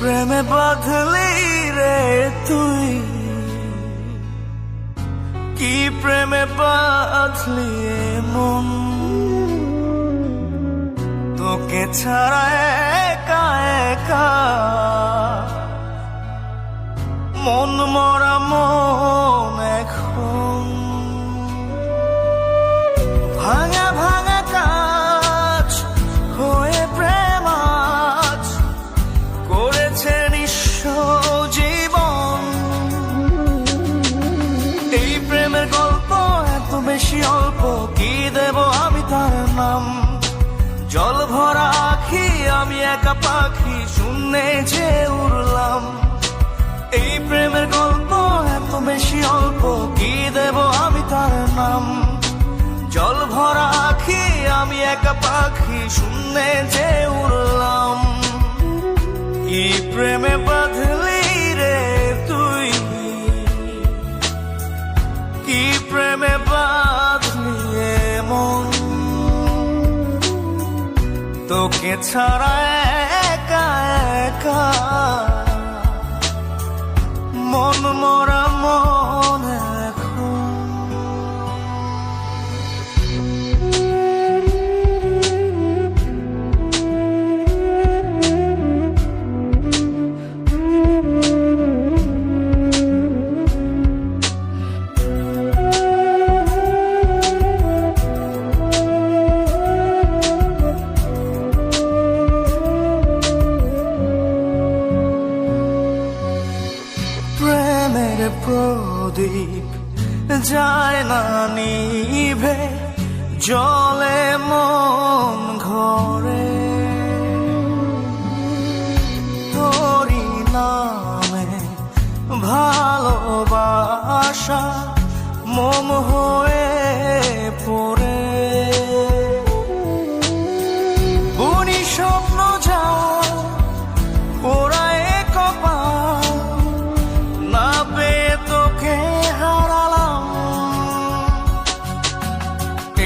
প্রেমে বাঁধলি রে তুই, কি প্রেমে বাঁধলি মন, তোকে ছাড়া একা একা মন মরা মন এখন। ভাঙা ভাঙা কাজ হয়ে প্রেম আজ করেছে নিঃস্ব জীবন। এই প্রেমের গল্প এত বেশি অল্প, কি দেব আমি তার নাম। জল ভরা আখি আমি একা পাখি, শূন্যে যে উড়লাম। এই প্রেমের গল্প এত বেশি অল্প, কি দেব আমি তার নাম। জল ভরা আখি আমি একা পাখি, শূন্যে যে উড়লাম। কি প্রেমে বাঁধলি রে তুই, কি প্রেমে বাঁধলি মন, তোকে ছাড়া একা একা মন মরা মন এখন। প্রেমের প্রদীপ যায় না নিভে, জলে মন ঘরে। তোরি নামে ভালোবাসা মোম হয়ে পড়ে। বুনি স্বপ্ন যা পোড়ায় কপাল, না পেয়ে তোকে হারালাম।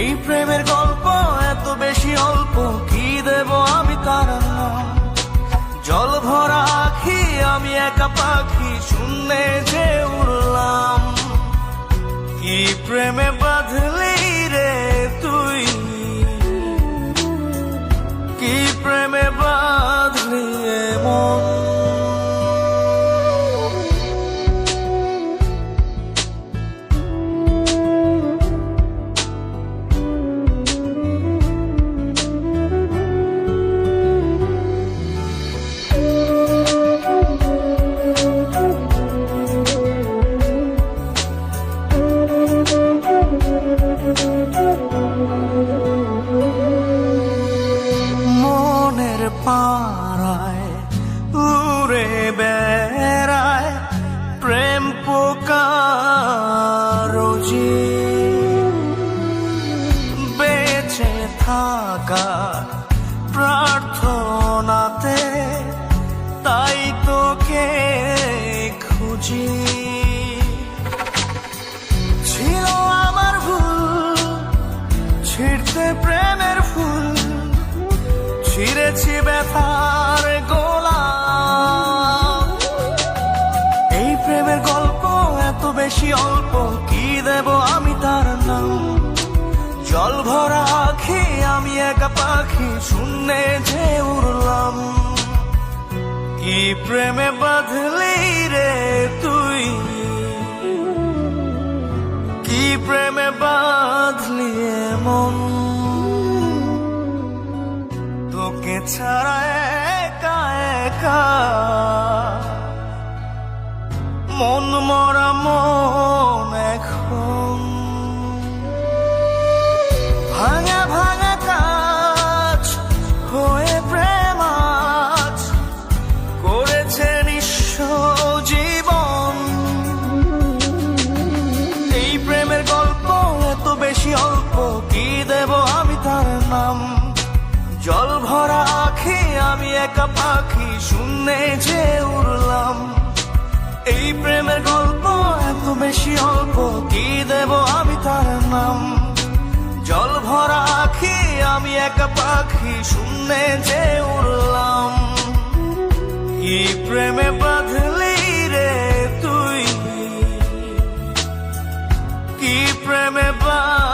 এই প্রেমের গল্প এত বেশি অল্প, কি দেব আমি তার নাম। জল ভরা আখি আমি একা পাখি, শূন্যে যে উড়লাম। কি প্রেমে বাঁধলি রে তুই, কি প্রেমে বাঁধলি মন। মনের পাড়ায় উড়ে বেড়ায় প্রেম পোকা রোজি। বেঁচে থাকার প্রার্থনাতে তাই তোকে খুঁজি। ছিল আমার ভুল ছিঁড়তে প্রেমের ফুল, ছিঁড়েছি ব্যথার গোলা। এই প্রেমের গল্প এত বেশি অল্প, কি দেব আমি তার নাম। জল ভরা আখি আমি একা পাখি, শূন্যে যে উড়লাম। কি প্রেমে বাঁধলি রে তুই, কি প্রেমে বাঁধলি মন, তোকে ছাড়া একা একা মন মরা মন এখন। ভাঙা ভাঙা কাজ হয়ে প্রেম আজ করেছে নিঃস্ব জীবন। এই প্রেমের গল্প এত বেশি অল্প, কি দেব আমি তার নাম। জল ভরা আখি আমি একা পাখি, শূন্যে যে উড়লাম। এই প্রেমের গল্প এত বেশি অল্প, কি দেব আমি তার নাম। জল ভরা আখি আমি একা পাখি, শূন্যে যে উড়লাম। কি প্রেমে বাঁধলি রে তুই, কি প্রেমে বাঁধলি